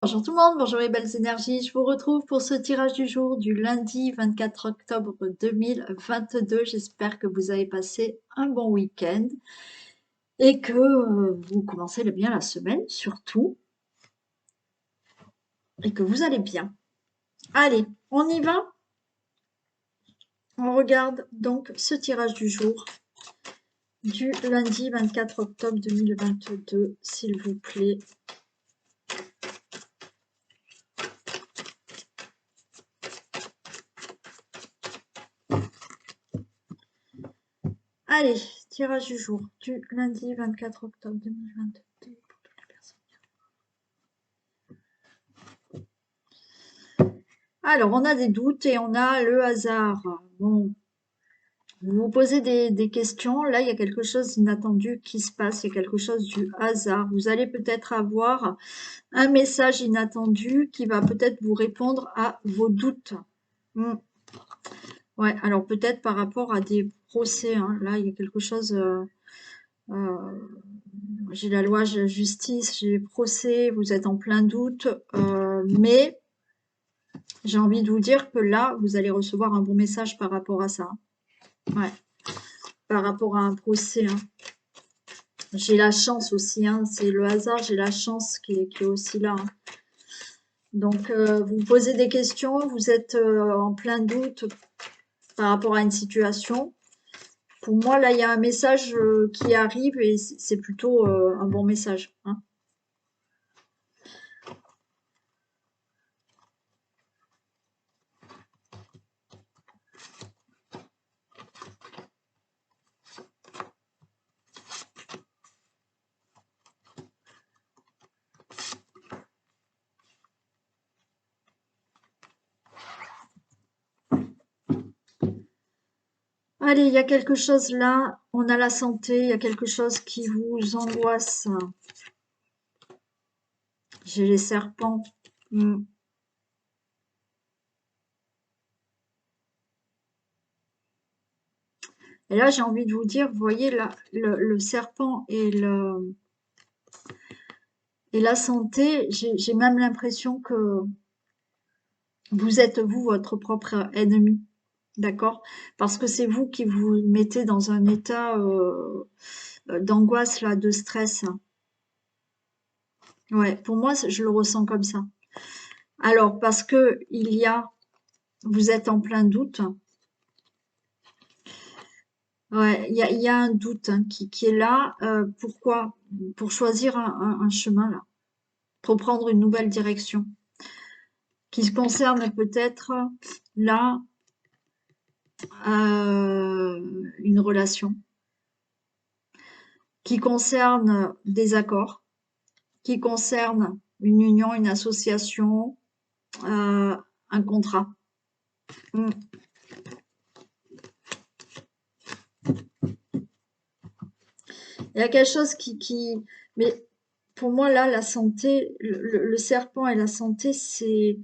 Bonjour tout le monde, bonjour les belles énergies. Je vous retrouve pour ce tirage du jour du lundi 24 octobre 2022. J'espère que vous avez passé un bon week-end et que vous commencez bien la semaine surtout et que vous allez bien. Allez, on y va. On regarde donc ce tirage du jour du lundi 24 octobre 2022, s'il vous plaît. Allez, tirage du jour du lundi 24 octobre 2022 pour toutes les personnes. Alors, on a des doutes et on a le hasard. Bon, vous vous posez des questions. Là, il y a quelque chose d'inattendu qui se passe. Il y a quelque chose du hasard. Vous allez peut-être avoir un message inattendu qui va peut-être vous répondre à vos doutes. Ouais, alors peut-être par rapport à des procès. Hein. Là, il y a quelque chose... j'ai la loi, j'ai la justice, j'ai les procès. Vous êtes en plein doute. Mais j'ai envie de vous dire que là, vous allez recevoir un bon message par rapport à ça. Ouais, par rapport à un procès. Hein. J'ai la chance aussi, hein. C'est le hasard, j'ai la chance qui est aussi là. Hein. Donc, vous vous posez des questions, vous êtes en plein doute par rapport à une situation. Pour moi, là, il y a un message qui arrive et c'est plutôt un bon message. Hein. Allez, il y a quelque chose là, on a la santé, il y a quelque chose qui vous angoisse. J'ai les serpents. Et là, j'ai envie de vous dire, vous voyez, là, le serpent et la santé, j'ai même l'impression que vous êtes, vous, votre propre ennemi. D'accord? Parce que c'est vous qui vous mettez dans un état d'angoisse, là, de stress. Ouais, pour moi, je le ressens comme ça. Alors, parce que vous êtes en plein doute. Ouais, il y a un doute hein, qui est là. Pourquoi? Pour choisir un chemin, là. Pour prendre une nouvelle direction. Qui concerne peut-être, là, une relation. Qui concerne des accords. Qui concerne une union, une association, un contrat. Il y a quelque chose mais pour moi, là, la santé, le serpent et la santé, c'est...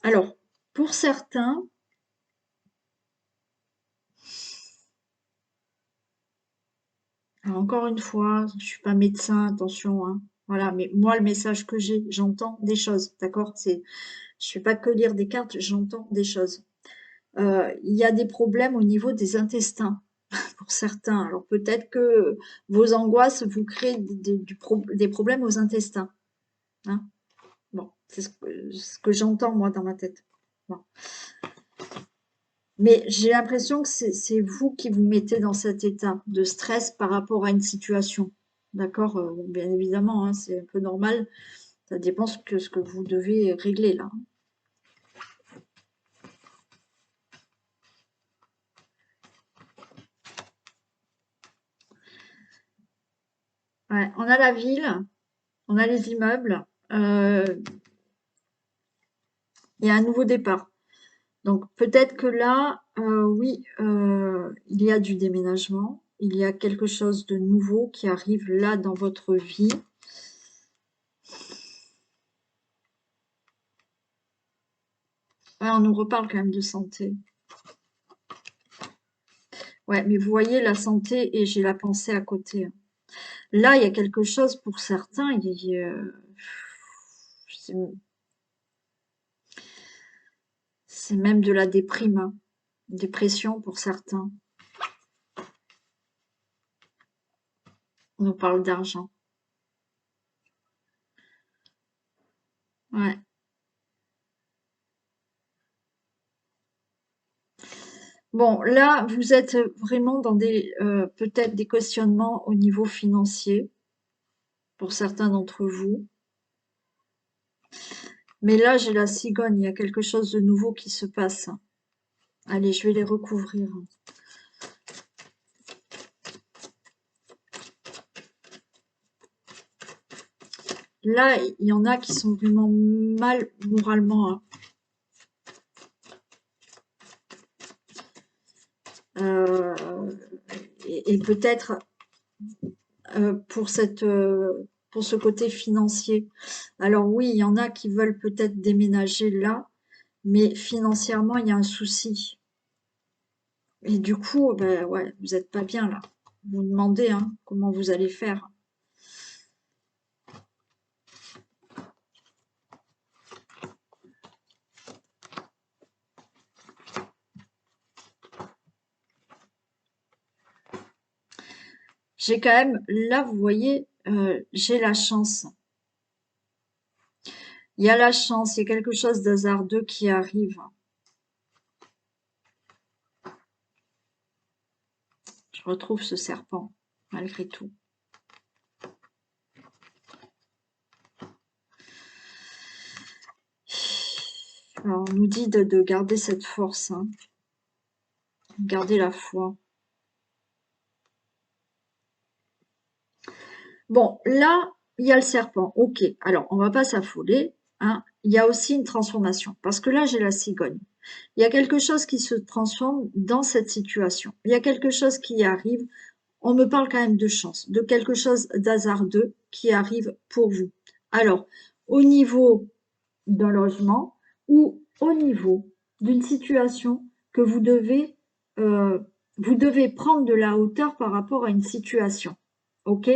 Alors, pour certains, alors encore une fois, je suis pas médecin, attention, hein, voilà, mais moi, le message que j'ai, j'entends des choses, d'accord? Je fais pas que lire des cartes, j'entends des choses. Il y a des problèmes au niveau des intestins pour certains. Alors peut-être que vos angoisses vous créent des problèmes aux intestins. Hein. Bon, c'est ce que j'entends moi dans ma tête. Bon. Mais j'ai l'impression que c'est vous qui vous mettez dans cet état de stress par rapport à une situation. D'accord? Bien évidemment, hein, c'est un peu normal. Ça dépend ce que vous devez régler là. Ouais, on a la ville, on a les immeubles, il y a un nouveau départ. Donc peut-être que là, oui, il y a du déménagement, il y a quelque chose de nouveau qui arrive là dans votre vie. Ouais, on nous reparle quand même de santé. Ouais, mais vous voyez la santé et j'ai la pensée à côté. Hein. Là, il y a quelque chose pour certains. C'est même de la déprime, hein. Dépression pour certains. On parle d'argent. Ouais. Bon, là, vous êtes vraiment dans des peut-être des questionnements au niveau financier pour certains d'entre vous. Mais là, j'ai la cigogne, il y a quelque chose de nouveau qui se passe. Allez, je vais les recouvrir. Là, il y en a qui sont vraiment mal moralement, hein. Euh, et peut-être pour pour ce côté financier. Alors oui, il y en a qui veulent peut-être déménager là, mais financièrement, il y a un souci. Et du coup, ben ouais, vous n'êtes pas bien là. Vous vous demandez hein, comment vous allez faire. J'ai quand même, là, vous voyez, j'ai la chance. Il y a la chance, il y a quelque chose d'hasardeux qui arrive. Je retrouve ce serpent, malgré tout. Alors, on nous dit de garder cette force, hein. Garder la foi. Bon, là, il y a le serpent. Ok, alors on va pas s'affoler, hein. Il y a aussi une transformation, parce que là, j'ai la cigogne. Il y a quelque chose qui se transforme dans cette situation. Il y a quelque chose qui arrive. On me parle quand même de chance, de quelque chose d'hasardeux qui arrive pour vous. Alors, au niveau d'un logement ou au niveau d'une situation que euh, vous devez prendre de la hauteur par rapport à une situation. OK?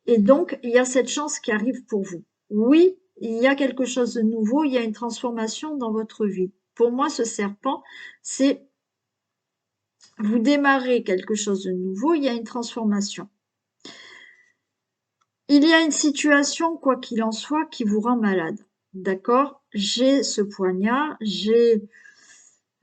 Et donc, il y a cette chance qui arrive pour vous. Oui, il y a quelque chose de nouveau, il y a une transformation dans votre vie. Pour moi, ce serpent, c'est vous démarrez quelque chose de nouveau, il y a une transformation. Il y a une situation, quoi qu'il en soit, qui vous rend malade. D'accord? J'ai ce poignard, j'ai,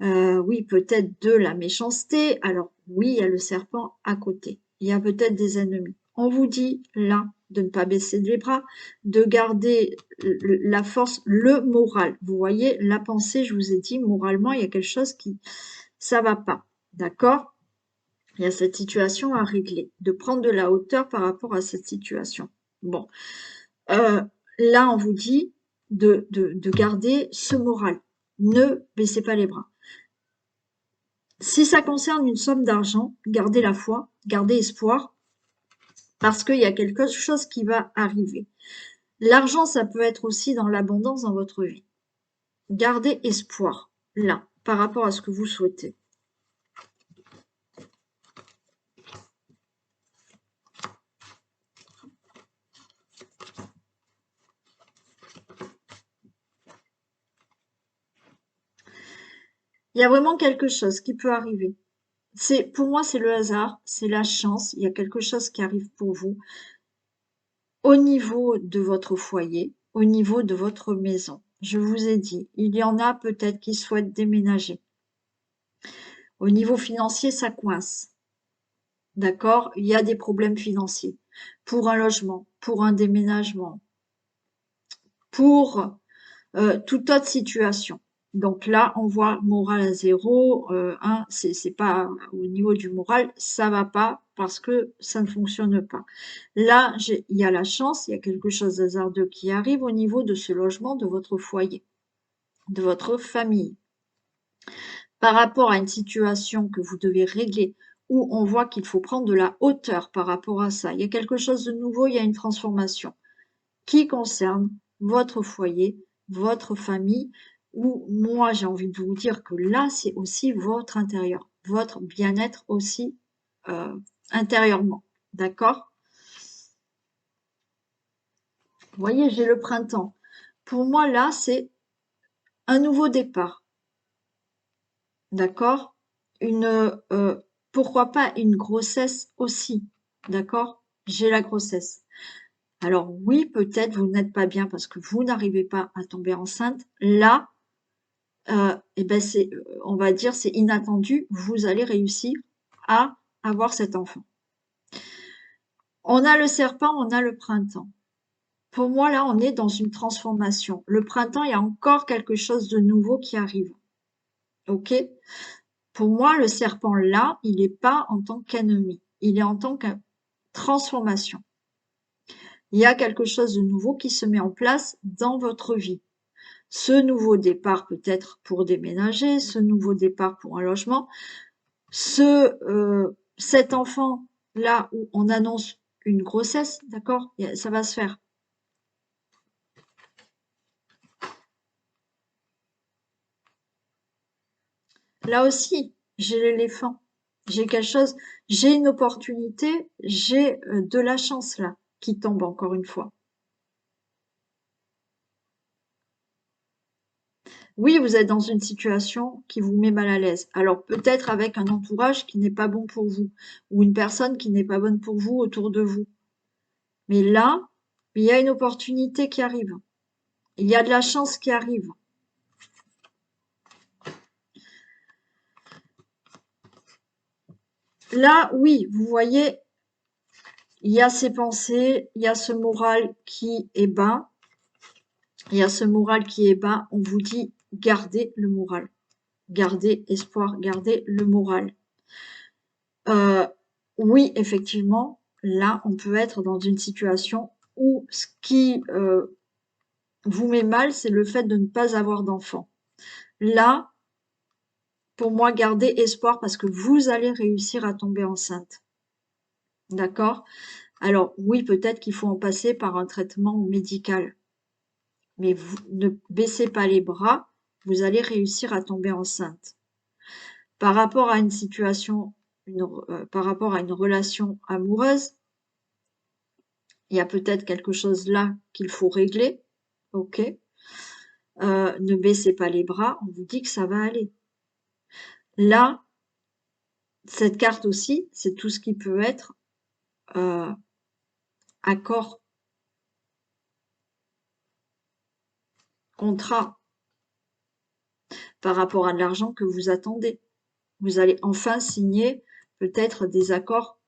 oui, peut-être de la méchanceté. Alors, oui, il y a le serpent à côté. Il y a peut-être des ennemis. On vous dit, là, de ne pas baisser les bras, de garder la force, le moral. Vous voyez, la pensée, je vous ai dit, moralement, il y a quelque chose qui, ça va pas. D'accord? Il y a cette situation à régler, de prendre de la hauteur par rapport à cette situation. Bon, euh, là, on vous dit de garder ce moral. Ne baissez pas les bras. Si ça concerne une somme d'argent, gardez la foi, gardez espoir, parce qu'il y a quelque chose qui va arriver. L'argent, ça peut être aussi dans l'abondance dans votre vie. Gardez espoir, là, par rapport à ce que vous souhaitez. Il y a vraiment quelque chose qui peut arriver. Pour moi, c'est le hasard, c'est la chance. Il y a quelque chose qui arrive pour vous au niveau de votre foyer, au niveau de votre maison. Je vous ai dit, il y en a peut-être qui souhaitent déménager. Au niveau financier, ça coince. D'accord? Il y a des problèmes financiers pour un logement, pour un déménagement, pour toute autre situation. Donc là, on voit moral à zéro. Hein, c'est pas au niveau du moral, ça va pas parce que ça ne fonctionne pas. Là, il y a la chance, il y a quelque chose d'hasardeux qui arrive au niveau de ce logement, de votre foyer, de votre famille. Par rapport à une situation que vous devez régler, où on voit qu'il faut prendre de la hauteur par rapport à ça. Il y a quelque chose de nouveau, il y a une transformation qui concerne votre foyer, votre famille, ou moi j'ai envie de vous dire que là c'est aussi votre intérieur, votre bien-être aussi euh, intérieurement, d'accord? Vous voyez, j'ai le printemps. pour moi, là, c'est un nouveau départ. D'accord? Pourquoi pas une grossesse aussi? D'accord? J'ai la grossesse. Alors oui, peut-être vous n'êtes pas bien parce que vous n'arrivez pas à tomber enceinte. Là, et ben on va dire, c'est inattendu. Vous allez réussir à avoir cet enfant. On a le serpent, on a le printemps. Pour moi, là, on est dans une transformation. Le printemps, il y a encore quelque chose de nouveau qui arrive. OK? Pour moi, le serpent, là, il n'est pas en tant qu'ennemi. Il est en tant que transformation. Il y a quelque chose de nouveau qui se met en place dans votre vie. Ce nouveau départ peut-être pour déménager, ce nouveau départ pour un logement, cet enfant là où on annonce une grossesse, d'accord, ça va se faire. Là aussi, j'ai l'éléphant, j'ai quelque chose, j'ai une opportunité, j'ai de la chance là qui tombe encore une fois. Oui, vous êtes dans une situation qui vous met mal à l'aise. Alors peut-être avec un entourage qui n'est pas bon pour vous, ou une personne qui n'est pas bonne pour vous autour de vous. Mais là, il y a une opportunité qui arrive. Il y a de la chance qui arrive. Là, oui, vous voyez, il y a ces pensées, il y a ce moral qui est bas. Il y a ce moral qui est bas. On vous dit, gardez le moral. Gardez espoir, gardez le moral. Oui, effectivement, là, on peut être dans une situation où ce qui vous met mal, c'est le fait de ne pas avoir d'enfant. Là, pour moi, gardez espoir parce que vous allez réussir à tomber enceinte. D'accord? Alors, oui, peut-être qu'il faut en passer par un traitement médical. Mais vous ne baissez pas les bras, vous allez réussir à tomber enceinte. Par rapport à une situation, par rapport à une relation amoureuse, il y a peut-être quelque chose là qu'il faut régler. OK? Ne baissez pas les bras, on vous dit que ça va aller. Là, cette carte aussi, c'est tout ce qui peut être accord, contrat, par rapport à de l'argent que vous attendez. Vous allez enfin signer peut-être des accords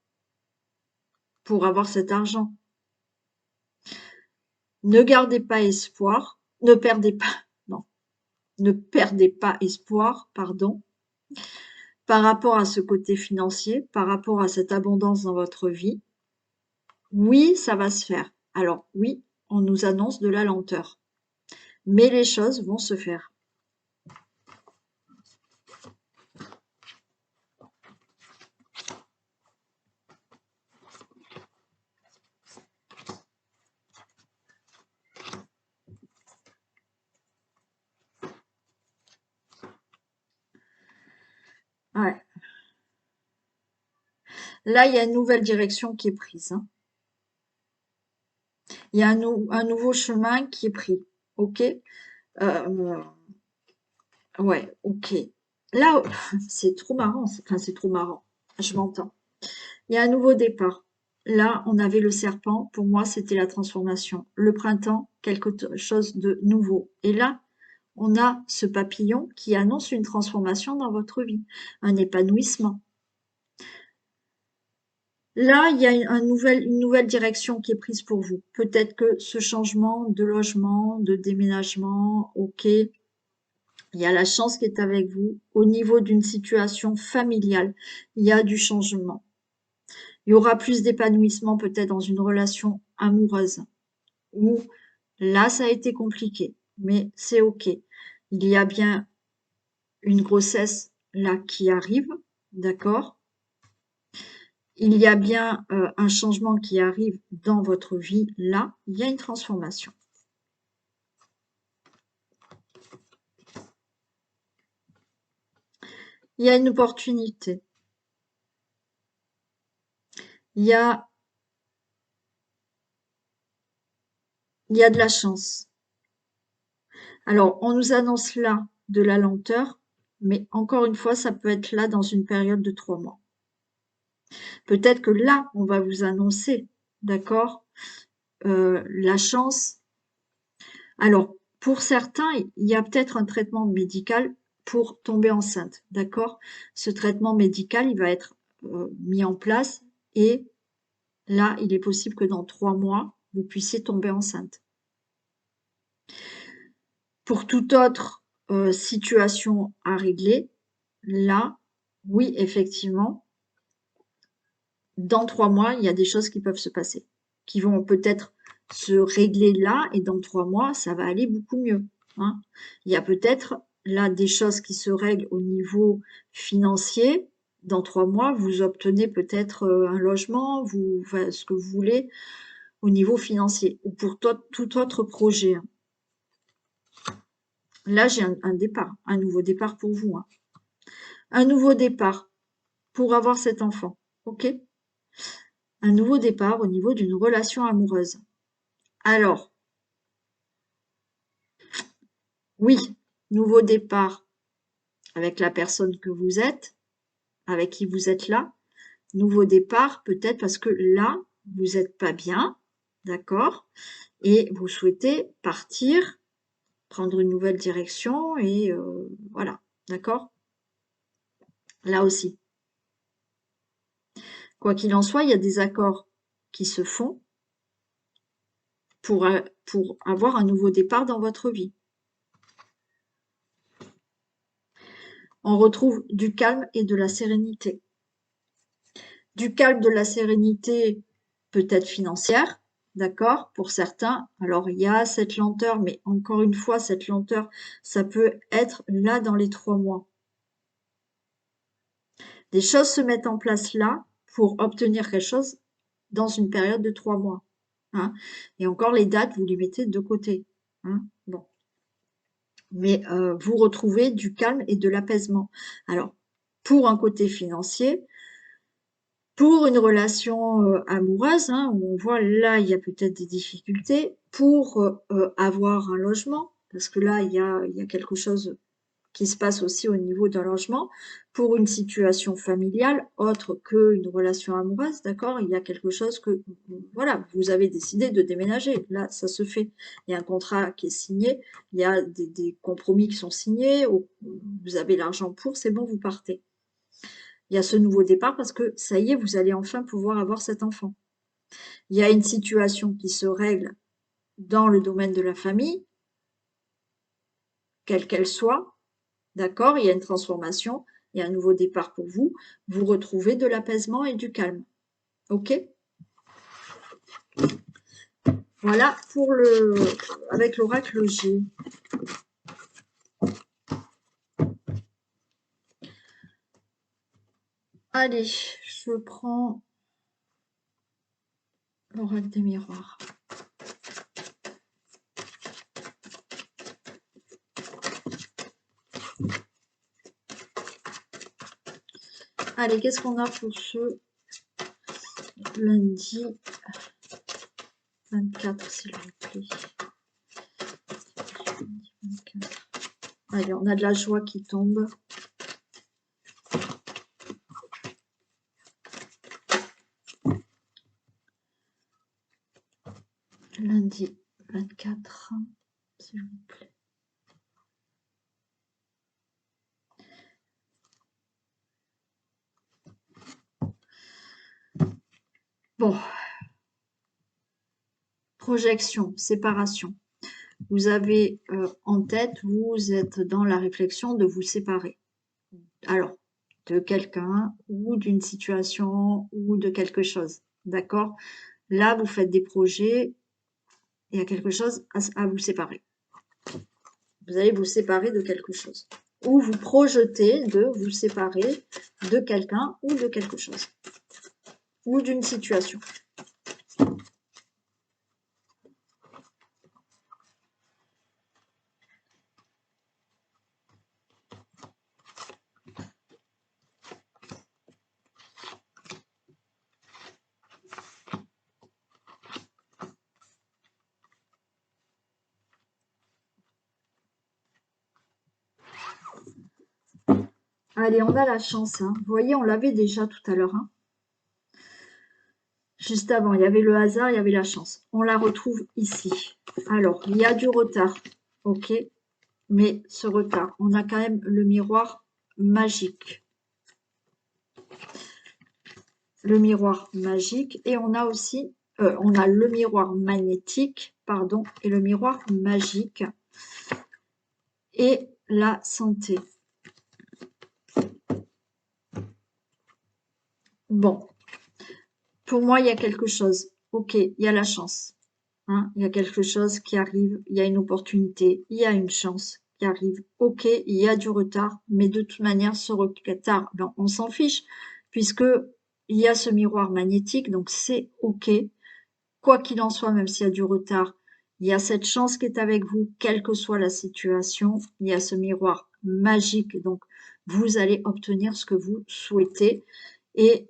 pour avoir cet argent. Ne gardez pas espoir, ne perdez pas, non, ne perdez pas espoir, pardon, par rapport à ce côté financier, par rapport à cette abondance dans votre vie. Oui, ça va se faire. Alors oui, on nous annonce de la lenteur, mais les choses vont se faire. Ouais. Là, il y a une nouvelle direction qui est prise, hein. Il y a un nouveau chemin qui est pris. OK? Ouais, OK. Là, c'est trop marrant. Enfin, c'est trop marrant. Je m'entends. Il y a un nouveau départ. Là, on avait le serpent. Pour moi, c'était la transformation. Le printemps, quelque chose de nouveau. Et là, on a ce papillon qui annonce une transformation dans votre vie, un épanouissement. Là, il y a une nouvelle direction qui est prise pour vous. Peut-être que ce changement de logement, de déménagement, OK, il y a la chance qui est avec vous. Au niveau d'une situation familiale, il y a du changement. Il y aura plus d'épanouissement peut-être dans une relation amoureuse. Où là, ça a été compliqué, mais c'est OK. Il y a bien une grossesse là qui arrive, d'accord? Il y a bien un changement qui arrive dans votre vie, là, il y a une transformation. Il y a une opportunité. Il y a, il y a de la chance. Alors, on nous annonce là de la lenteur, mais encore une fois, ça peut être là dans une période de 3 mois. Peut-être que là, on va vous annoncer, d'accord, la chance. Alors, pour certains, il y a peut-être un traitement médical pour tomber enceinte, d'accord? Ce traitement médical, il va être mis en place et là, il est possible que dans 3 mois, vous puissiez tomber enceinte. Pour toute autre situation à régler, là, oui, effectivement, dans 3 mois, il y a des choses qui peuvent se passer, qui vont peut-être se régler là et dans 3 mois, ça va aller beaucoup mieux, hein. Il y a peut-être là des choses qui se règlent au niveau financier. Dans 3 mois, vous obtenez peut-être, un logement, enfin, ce que vous voulez au niveau financier ou pour tout autre projet, hein. Là, j'ai un départ, un nouveau départ pour vous, hein. Un nouveau départ pour avoir cet enfant, OK? Un nouveau départ au niveau d'une relation amoureuse. Alors, oui, nouveau départ avec la personne que vous êtes, avec qui vous êtes là. Nouveau départ peut-être parce que là, vous n'êtes pas bien, d'accord? Et vous souhaitez partir, prendre une nouvelle direction et voilà, d'accord? Là aussi. Quoi qu'il en soit, il y a des accords qui se font pour avoir un nouveau départ dans votre vie. On retrouve du calme et de la sérénité. Du calme, de la sérénité peut-être financière, d'accord, pour certains. Alors, il y a cette lenteur, mais encore une fois, cette lenteur, ça peut être là dans les 3 mois. Des choses se mettent en place là pour obtenir quelque chose dans une période de 3 mois, hein. Et encore les dates, vous les mettez de côté, hein. Bon. Mais vous retrouvez du calme et de l'apaisement. Alors, pour un côté financier, pour une relation amoureuse, hein, où on voit là, il y a peut-être des difficultés, pour avoir un logement, parce que là, il y a quelque chose qui se passe aussi au niveau d'un logement, pour une situation familiale autre qu'une relation amoureuse, d'accord? Il y a quelque chose que, voilà, vous avez décidé de déménager. Là, ça se fait. Il y a un contrat qui est signé, il y a des compromis qui sont signés, vous avez l'argent pour, c'est bon, vous partez. Il y a ce nouveau départ parce que ça y est, vous allez enfin pouvoir avoir cet enfant. Il y a une situation qui se règle dans le domaine de la famille, quelle qu'elle soit, d'accord? Il y a une transformation, il y a un nouveau départ pour vous. Vous retrouvez de l'apaisement et du calme. OK? Voilà pour avec l'oracle G. Allez, je prends l'oracle des miroirs. Allez, qu'est-ce qu'on a pour ce lundi 24, s'il vous plaît? Lundi 24. Allez, on a de la joie qui tombe. Lundi 24, s'il vous plaît. Bon. Projection, séparation. Vous avez en tête, vous êtes dans la réflexion de vous séparer. Alors, de quelqu'un ou d'une situation ou de quelque chose. D'accord? Là, vous faites des projets, il y a quelque chose à vous séparer. Vous allez vous séparer de quelque chose. Ou vous projetez de vous séparer de quelqu'un ou de quelque chose. Ou d'une situation. Allez, on a la chance. Hein. Vous voyez, on l'avait déjà tout à l'heure. Hein. Juste avant, il y avait le hasard, il y avait la chance. On la retrouve ici. Alors, il y a du retard. Ok. Mais ce retard, on a quand même le miroir magique. Le miroir magique. Et on a aussi, on a le miroir magnétique, pardon, et le miroir magique. Et la santé. Bon, pour moi, il y a quelque chose. Ok, il y a la chance. Hein, il y a quelque chose qui arrive, il y a une opportunité, il y a une chance qui arrive. Ok, il y a du retard, mais de toute manière, ce retard, ben, on s'en fiche, puisque il y a ce miroir magnétique, donc c'est ok. Quoi qu'il en soit, même s'il y a du retard, il y a cette chance qui est avec vous, quelle que soit la situation. Il y a ce miroir magique, donc vous allez obtenir ce que vous souhaitez. Et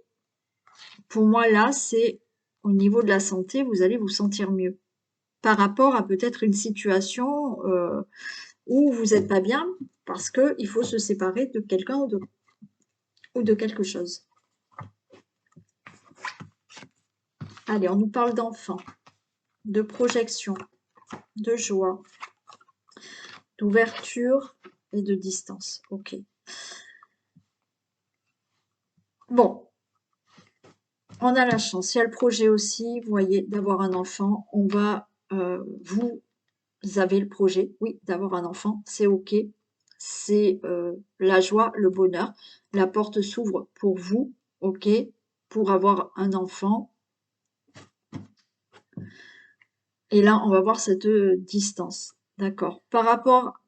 pour moi, là, c'est au niveau de la santé, vous allez vous sentir mieux par rapport à peut-être une situation où vous n'êtes pas bien parce qu'il faut se séparer de quelqu'un ou de quelque chose. Allez, on nous parle d'enfants, de projection, de joie, d'ouverture et de distance. Ok. Bon, on a la chance. Il y a le projet aussi, vous voyez, d'avoir un enfant. On va, vous avez le projet, oui, d'avoir un enfant, c'est ok. C'est la joie, le bonheur. La porte s'ouvre pour vous, ok, pour avoir un enfant. Et là, on va voir cette distance, d'accord. Par rapport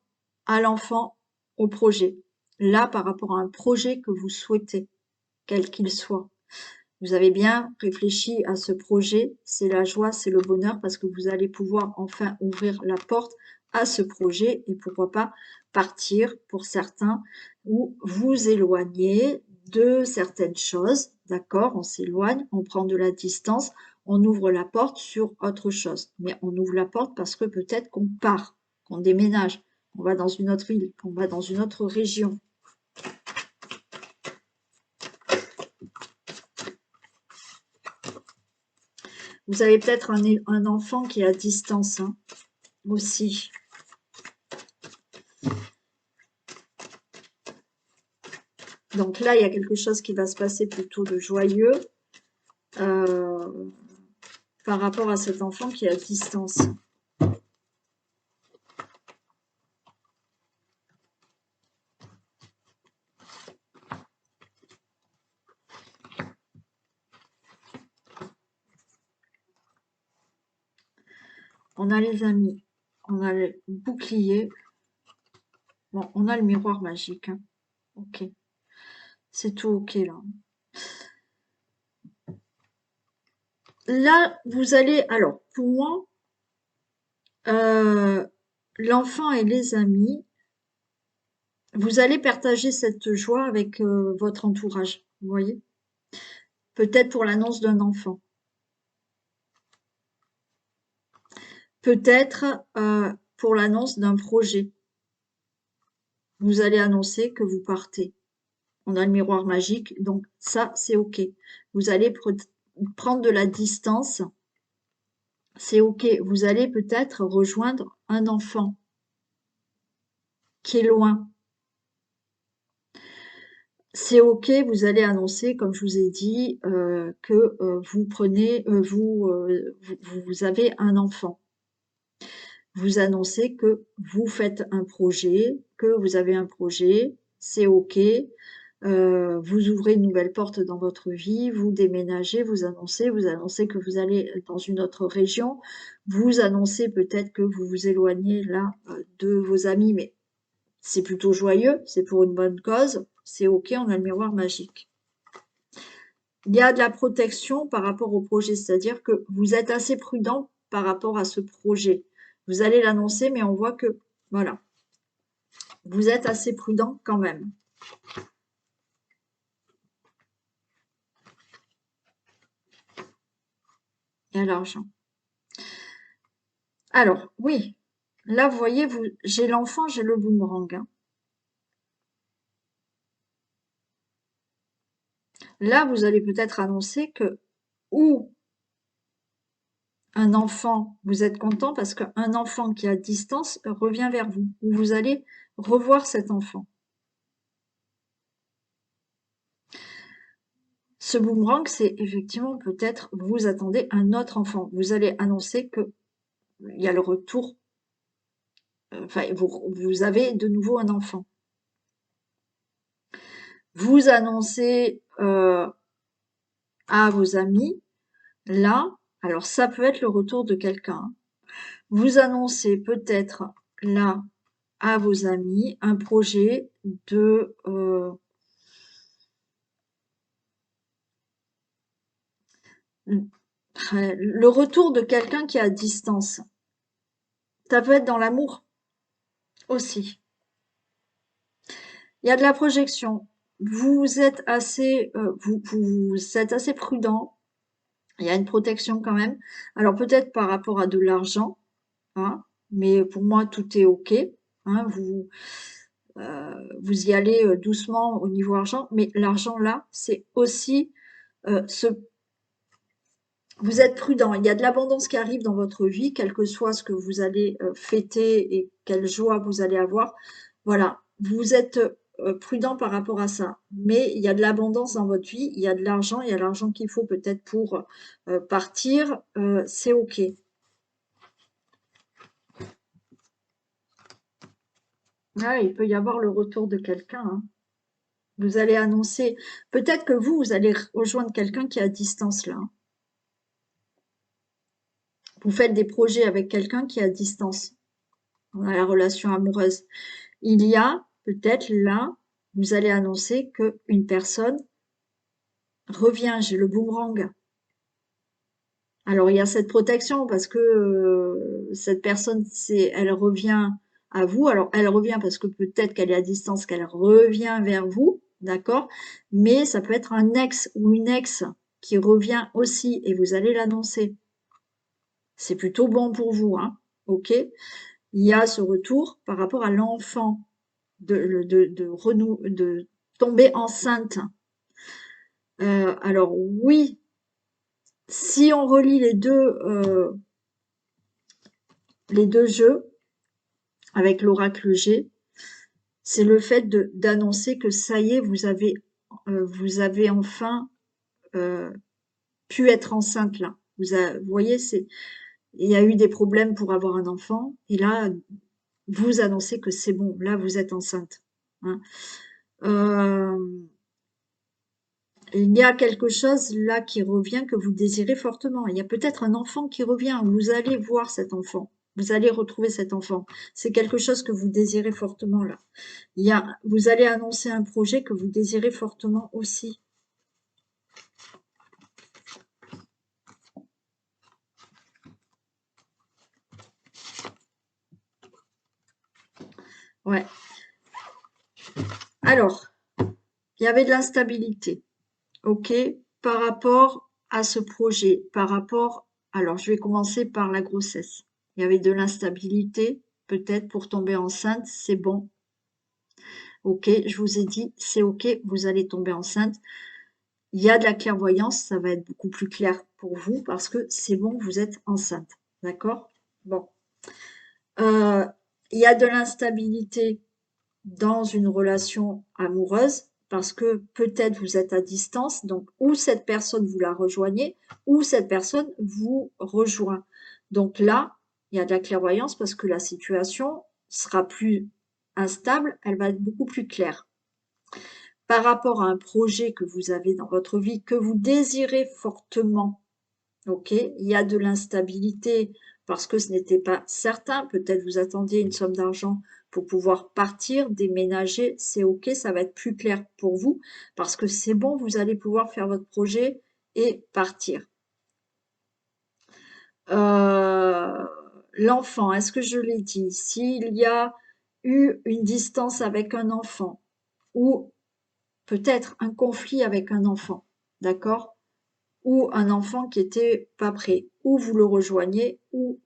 à l'enfant, au projet. Là, par rapport à un projet que vous souhaitez, quel qu'il soit. Vous avez bien réfléchi à ce projet, c'est la joie, c'est le bonheur parce que vous allez pouvoir enfin ouvrir la porte à ce projet et pourquoi pas partir pour certains ou vous éloigner de certaines choses, d'accord? On s'éloigne, on prend de la distance, on ouvre la porte sur autre chose. Mais on ouvre la porte parce que peut-être qu'on part, qu'on déménage, qu'on va dans une autre ville, qu'on va dans une autre région. Vous avez peut-être un enfant qui est à distance hein, aussi. Donc là, il y a quelque chose qui va se passer plutôt de joyeux par rapport à cet enfant qui est à distance. On a les amis, on a le bouclier, bon, on a le miroir magique. Hein. Ok, c'est tout ok là. Là, vous allez, alors, pour moi, l'enfant et les amis, vous allez partager cette joie avec votre entourage, vous voyez? Peut-être pour l'annonce d'un enfant. Peut-être pour l'annonce d'un projet. Vous allez annoncer que vous partez. On a le miroir magique, donc ça, c'est OK. Vous allez prendre de la distance, c'est OK. Vous allez peut-être rejoindre un enfant qui est loin. C'est OK, vous allez annoncer, comme je vous ai dit, que vous prenez, vous avez un enfant. Vous annoncez que vous faites un projet, que vous avez un projet, c'est OK. Vous ouvrez une nouvelle porte dans votre vie, vous déménagez, vous annoncez que vous allez dans une autre région, vous annoncez peut-être que vous vous éloignez là de vos amis, mais c'est plutôt joyeux, c'est pour une bonne cause, c'est OK, on a le miroir magique. Il y a de la protection par rapport au projet, c'est-à-dire que vous êtes assez prudent par rapport à ce projet. Vous allez l'annoncer, mais on voit que, voilà, vous êtes assez prudent quand même. Il y a l'argent. Alors, oui, là, vous voyez, j'ai l'enfant, j'ai le boomerang. Hein. Là, vous allez peut-être annoncer que ou un enfant, vous êtes content parce qu'un enfant qui est à distance revient vers vous, ou vous allez revoir cet enfant. Ce boomerang, c'est effectivement peut-être vous attendez un autre enfant. Vous allez annoncer que il y a le retour, enfin vous avez de nouveau un enfant. Vous annoncez à vos amis, là, alors ça peut être le retour de quelqu'un, hein. Vous annoncez peut-être là à vos amis un projet de le retour de quelqu'un qui est à distance. Ça peut être dans l'amour aussi. Il y a de la projection. Vous êtes assez, vous êtes assez prudent. Il y a une protection quand même. Alors peut-être par rapport à de l'argent, hein, mais pour moi tout est ok. Hein, vous y allez doucement au niveau argent, mais l'argent là, c'est aussi ce vous êtes prudent. Il y a de l'abondance qui arrive dans votre vie, quel que soit ce que vous allez fêter et quelle joie vous allez avoir. Voilà, vous êtes prudent par rapport à ça. Mais il y a de l'abondance dans votre vie, il y a l'argent qu'il faut peut-être pour partir. C'est OK. Ah, il peut y avoir le retour de quelqu'un, hein. Vous allez annoncer, peut-être que vous allez rejoindre quelqu'un qui est à distance là, hein. Vous faites des projets avec quelqu'un qui est à distance dans la relation amoureuse. Il y a peut-être là, vous allez annoncer qu'une personne revient, j'ai le boomerang. Alors il y a cette protection parce que cette personne, elle revient à vous. Alors elle revient parce que peut-être qu'elle est à distance, qu'elle revient vers vous, d'accord? Mais ça peut être un ex ou une ex qui revient aussi et vous allez l'annoncer. C'est plutôt bon pour vous, hein? Ok? Il y a ce retour par rapport à l'enfant de tomber enceinte. Alors oui, si on relie les deux jeux avec l'oracle G, c'est le fait d'annoncer que ça y est, vous avez enfin euh, pu être enceinte là. Vous voyez, il y a eu des problèmes pour avoir un enfant, et là, vous annoncez que c'est bon, là, vous êtes enceinte, hein. Euh, Il y a quelque chose là qui revient que vous désirez fortement. Il y a peut-être un enfant qui revient. Vous allez voir cet enfant. Vous allez retrouver cet enfant. C'est quelque chose que vous désirez fortement là. Vous allez annoncer un projet que vous désirez fortement aussi. Ouais. Alors, il y avait de l'instabilité. OK, par rapport à ce projet, alors je vais commencer par la grossesse. Il y avait de l'instabilité, peut-être pour tomber enceinte, c'est bon. OK, je vous ai dit, c'est OK, vous allez tomber enceinte. Il y a de la clairvoyance, ça va être beaucoup plus clair pour vous parce que c'est bon, vous êtes enceinte. D'accord? Bon. Euh, il y a de l'instabilité dans une relation amoureuse parce que peut-être vous êtes à distance, donc ou cette personne vous la rejoignez ou cette personne vous rejoint. Donc là, il y a de la clairvoyance parce que la situation sera plus instable, elle va être beaucoup plus claire. Par rapport à un projet que vous avez dans votre vie, que vous désirez fortement, ok, il y a de l'instabilité parce que ce n'était pas certain. Peut-être vous attendiez une somme d'argent pour pouvoir partir, déménager. C'est ok, ça va être plus clair pour vous parce que c'est bon, vous allez pouvoir faire votre projet et partir. Euh, L'enfant, est-ce que je l'ai dit? S'il y a eu une distance avec un enfant ou peut-être un conflit avec un enfant, d'accord? Ou un enfant qui était pas prêt, ou vous le rejoignez, ou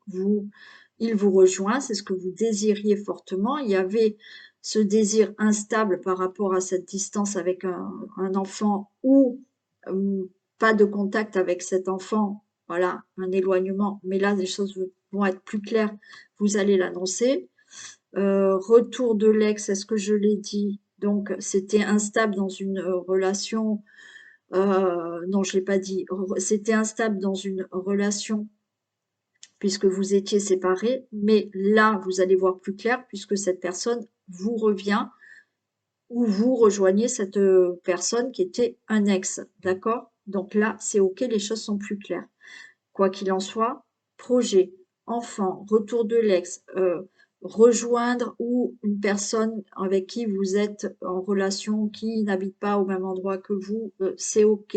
il vous rejoint, c'est ce que vous désiriez fortement. Il y avait ce désir instable par rapport à cette distance avec un enfant ou pas de contact avec cet enfant, voilà, un éloignement, mais là, les choses vont être plus claires, vous allez l'annoncer. Retour de l'ex, est-ce que je l'ai dit? Donc, c'était instable dans une relation, non, je l'ai pas dit, c'était instable dans une relation puisque vous étiez séparés, mais là, vous allez voir plus clair puisque cette personne vous revient ou vous rejoignez cette personne qui était un ex, d'accord? Donc là, c'est OK, les choses sont plus claires. Quoi qu'il en soit, projet, enfant, retour de l'ex, rejoindre ou une personne avec qui vous êtes en relation, qui n'habite pas au même endroit que vous, c'est OK.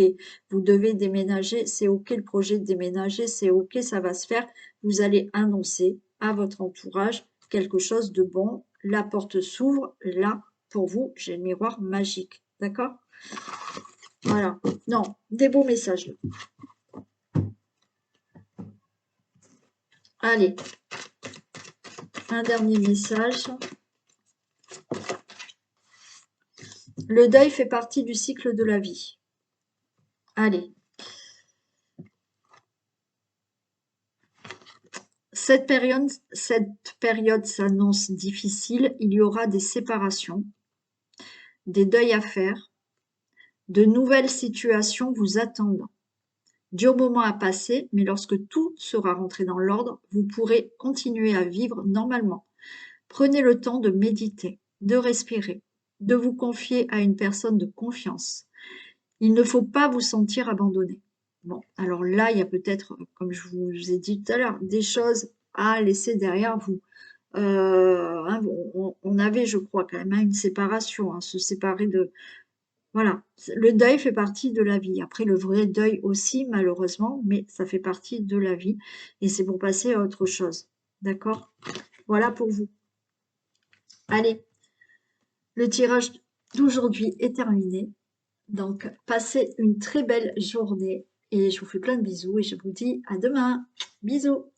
Vous devez déménager, c'est OK le projet de déménager, c'est OK, ça va se faire. Vous allez annoncer à votre entourage quelque chose de bon. La porte s'ouvre, là, pour vous, j'ai le miroir magique. D'accord? Voilà. Non, des beaux messages. Là. Allez, un dernier message. Le deuil fait partie du cycle de la vie. Allez. Cette période s'annonce difficile. Il y aura des séparations, des deuils à faire, de nouvelles situations vous attendent. Dur moment à passer, mais lorsque tout sera rentré dans l'ordre, vous pourrez continuer à vivre normalement. Prenez le temps de méditer, de respirer, de vous confier à une personne de confiance. Il ne faut pas vous sentir abandonné. Bon, alors là, il y a peut-être, comme je vous ai dit tout à l'heure, des choses à laisser derrière vous. Hein, on avait, je crois, quand même hein, une séparation, hein, se séparer de... Voilà, le deuil fait partie de la vie. Après, le vrai deuil aussi, malheureusement, mais ça fait partie de la vie. Et c'est pour passer à autre chose. D'accord? Voilà pour vous. Allez, le tirage d'aujourd'hui est terminé. Donc, passez une très belle journée et je vous fais plein de bisous et je vous dis à demain. Bisous.